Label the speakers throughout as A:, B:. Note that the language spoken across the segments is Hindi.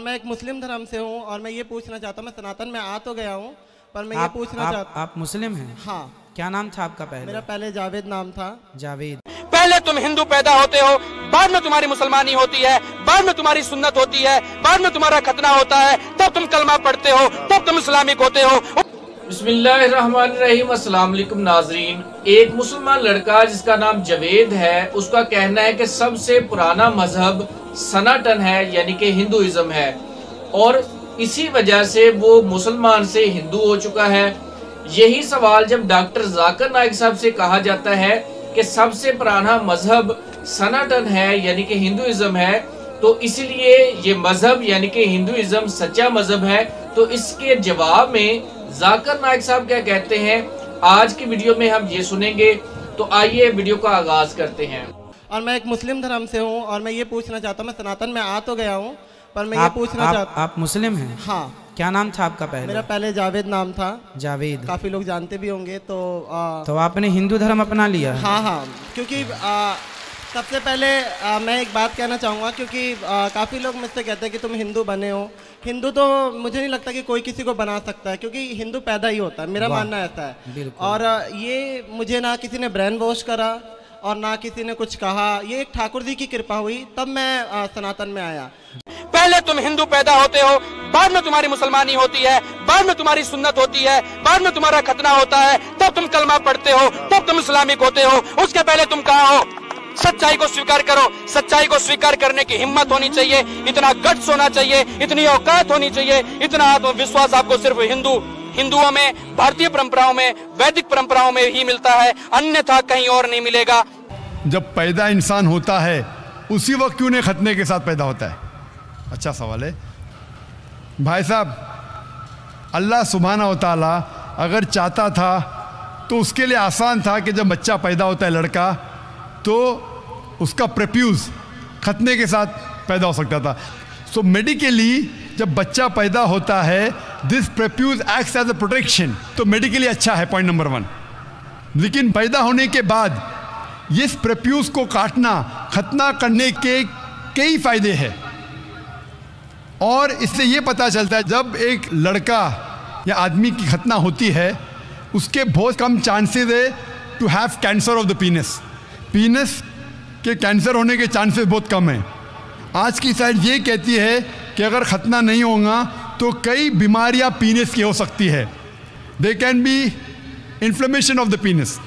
A: मैं एक मुस्लिम धर्म से हूँ और मैं ये पूछना चाहता हूँ, मैं सनातन में आ तो गया हूँ पर मैं ये पूछना चाहता।
B: आप मुस्लिम हैं?
A: हाँ।
B: क्या नाम था आपका पहले?
A: मेरा पहले जावेद नाम था।
B: जावेद।
C: पहले तुम हिंदू पैदा होते हो, बाद में तुम्हारी मुसलमानी होती है, बाद में तुम्हारी सुन्नत होती है, बाद में तुम्हारा खतना होता है, तब तुम कलमा पढ़ते हो, तब तुम इस्लामिक होते हो।
D: बिस्मिल्लाहिर्रहमानिर्रहीम। अस्सलाम वालेकुम नाजरीन। एक मुसलमान लड़का जिसका नाम जावेद है, उसका कहना है कि सबसे पुराना मजहब सनातन है, यानी कि हिंदुइज्म है, और इसी वजह से वो मुसलमान से हिंदू हो चुका है। यही सवाल जब डॉक्टर जाकिर नाइक साहब से कहा जाता है कि सबसे पुराना मजहब सनातन है यानी कि हिंदुइज्म है, तो इसलिए ये मजहब यानी कि हिंदुइज्म सच्चा मजहब है, तो इसके जवाब में जाकिर नाइक साहब क्या कहते हैं आज की वीडियो में हम ये सुनेंगे। तो आइए वीडियो का आगाज करते हैं।
A: और मैं एक मुस्लिम धर्म से हूँ और मैं ये पूछना चाहता हूँ, मैं सनातन में आ तो गया हूँ पर मैं ये पूछना चाहता।
B: आप मुस्लिम हैं?
A: हाँ।
B: क्या नाम था आपका पहले?
A: मेरा पहले जावेद नाम था।
B: जावेद।
A: काफी लोग जानते भी होंगे। तो
B: आपने हिंदू धर्म अपना लिया?
A: हाँ हाँ, क्योंकि सबसे पहले मैं एक बात कहना चाहूँगा, क्योंकि काफ़ी लोग मुझसे कहते हैं कि तुम हिंदू बने हो। हिंदू तो मुझे नहीं लगता कि कोई किसी को बना सकता है, क्योंकि हिंदू पैदा ही होता है, मेरा मानना ऐसा है। और ये मुझे ना किसी ने ब्रेन वॉश करा और ना किसी ने कुछ कहा, ये एक ठाकुर जी की कृपा हुई, तब मैं सनातन में आया।
C: पहले तुम हिंदू पैदा होते हो, बाद में तुम्हारी मुसलमानी होती है, बाद में तुम्हारी सुन्नत होती है, बाद में तुम्हारा खतना होता है, तब तुम कलमा पढ़ते हो, तब तुम इस्लामिक होते हो। उसके पहले तुम कहाँ हो? सच्चाई को स्वीकार करो। सच्चाई को स्वीकार करने की हिम्मत होनी चाहिए, इतना गट्स होना चाहिए, इतनी औकात होनी चाहिए, इतना आत्मविश्वास आपको सिर्फ हिंदुओं में, भारतीय परंपराओं में, वैदिक परंपराओं में ही मिलता है, अन्यथा कहीं और नहीं मिलेगा।
E: जब पैदा इंसान होता है उसी वक्त क्यों नहीं खतने के साथ पैदा होता है? अच्छा सवाल है भाई साहब। अल्लाह सुब्हाना व तआला अगर चाहता था तो उसके लिए आसान था कि जब बच्चा पैदा होता है लड़का, तो उसका प्रेप्यूज खतने के साथ पैदा हो सकता था। सो मेडिकली जब बच्चा पैदा होता है, this prepuce acts as a protection, तो मेडिकली अच्छा है, पॉइंट नंबर 1। लेकिन पैदा होने के बाद इस प्रेप्यूज को काटना, खतना करने के कई फायदे हैं, और इससे ये पता चलता है जब एक लड़का या आदमी की खतना होती है, उसके बहुत कम चांसेस है to have cancer of the penis. Penis के कैंसर होने के चांसेस बहुत कम हैं। आज की साइंस ये कहती है कि अगर खतना नहीं होगा तो कई बीमारियां पीनस की हो सकती है। They can be inflammation of the पीनस,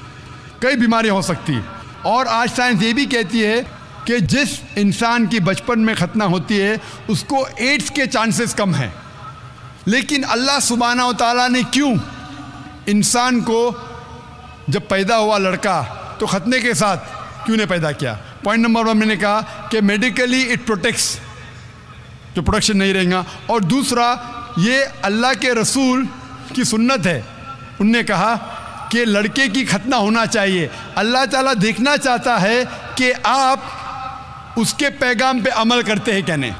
E: कई बीमारियां हो सकती है। और आज साइंस ये भी कहती है कि जिस इंसान की बचपन में खतना होती है उसको एड्स के चांसेस कम हैं। लेकिन अल्लाह सुब्हाना व तआला ने क्यों इंसान को जब पैदा हुआ लड़का तो खतने के साथ क्यों नहीं पैदा किया? पॉइंट नंबर 1 मैंने कहा कि मेडिकली इट प्रोटेक्ट्स, जो प्रोटेक्शन नहीं रहेगा। और दूसरा, ये अल्लाह के रसूल की सुन्नत है, उनने कहा कि लड़के की खतना होना चाहिए। अल्लाह ताला देखना चाहता है कि आप उसके पैगाम पे अमल करते हैं क्या नहीं,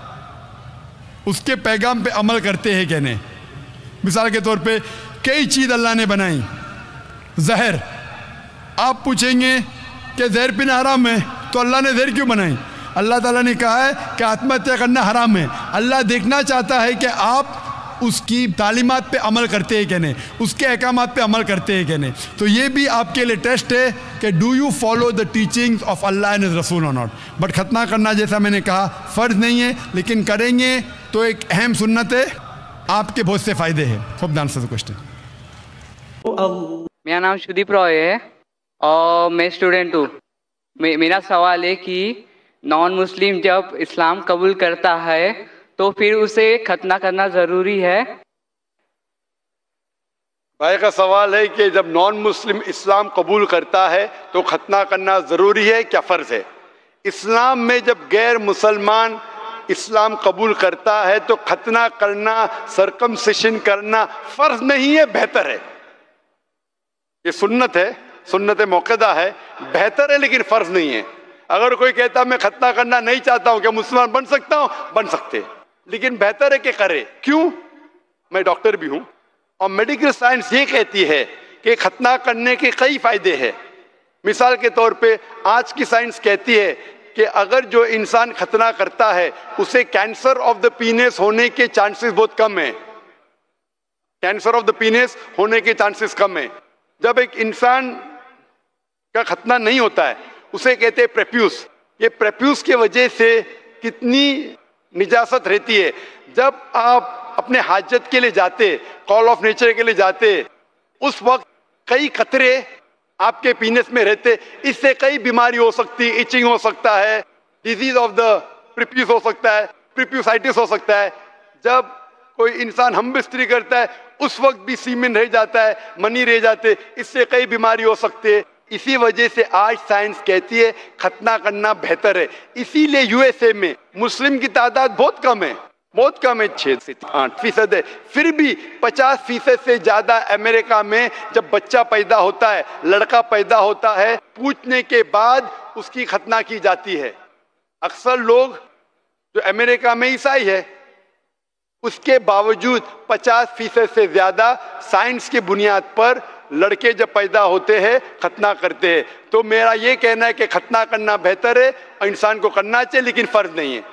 E: उसके पैगाम पे अमल करते हैं क्या नहीं। मिसाल के तौर पे कई चीज़ अल्लाह ने बनाई। जहर, आप पूछेंगे कि जहर पीना हराम है, तो अल्लाह ने जहर क्यों बनाई? अल्लाह ताला ने कहा है कि आत्महत्या करना हराम है। अल्लाह देखना चाहता है कि आप उसकी तालीमात पे अमल करते हैं क्या नहीं, उसके अहकामात पे अमल करते हैं क्या नहीं। तो ये भी आपके लिए टेस्ट है कि do you follow the teachings of Allah and his रसूल और नॉट। बट खतना करना जैसा मैंने कहा फ़र्ज नहीं है, लेकिन करेंगे तो एक अहम सुन्नत है, आपके बहुत से फ़ायदे हैं। Hope the answer the question.
F: मेरा नाम शुदीप रॉय है और मैं स्टूडेंट हूँ। मेरा सवाल है कि नॉन मुस्लिम जब इस्लाम कबूल करता है तो फिर उसे खतना करना ज़रूरी है?
E: भाई का सवाल है कि जब नॉन मुस्लिम इस्लाम कबूल करता है तो खतना करना ज़रूरी है क्या फ़र्ज़ है? इस्लाम में जब गैर मुसलमान इस्लाम कबूल करता है तो खतना करना, सरकमसिशन करना फ़र्ज़ नहीं है, बेहतर है। ये सुन्नत है, सुन्नत मौक़दा है, बेहतर है, लेकिन फ़र्ज़ नहीं है। अगर कोई कहता मैं खतना करना नहीं चाहता हूँ, क्या मुसलमान बन सकता हूँ? बन सकते, लेकिन बेहतर है कि करे। क्यों? मैं डॉक्टर भी हूँ और मेडिकल साइंस ये कहती है कि खतना करने के कई फायदे हैं। मिसाल के तौर पे आज की साइंस कहती है
G: कि अगर जो इंसान खतना करता है उसे कैंसर ऑफ द पीनेस होने के चांसेस बहुत कम है। कैंसर ऑफ द पीनेस होने के चांसेस कम है। जब एक इंसान का खतना नहीं होता है उसे कहते हैं प्रेप्यूस। ये प्रेप्यूस की वजह से कितनी निजासत रहती है। जब आप अपने हाजत के लिए जाते, कॉल ऑफ नेचर के लिए जाते, उस वक्त कई कतरे आपके पीनेस में रहते, इससे कई बीमारी हो सकती, इचिंग हो सकता है, डिजीज ऑफ द प्रीप्यूस हो सकता है, प्रीप्यूसाइटिस हो सकता है। जब कोई इंसान हम बिस्तरी करता है उस वक्त भी सीमेन रह जाता है, मनी रह जाते, इससे कई बीमारी हो सकती है। इसी वजह से आज साइंस कहती है खतना करना बेहतर है। इसीलिए यूएसए में मुस्लिम की तादाद बहुत कम है, बहुत कम है, 6 से 8% है। फिर भी 50% से ज्यादा अमेरिका में जब बच्चा पैदा होता है, लड़का पैदा होता है, पूछने के बाद उसकी खतना की जाती है। अक्सर लोग जो अमेरिका में ईसाई है उसके बावजूद 50% से ज्यादा साइंस के बुनियाद पर लड़के जब पैदा होते हैं खतना करते हैं। तो मेरा ये कहना है कि खतना करना बेहतर है और इंसान को करना चाहिए, लेकिन फर्ज नहीं है।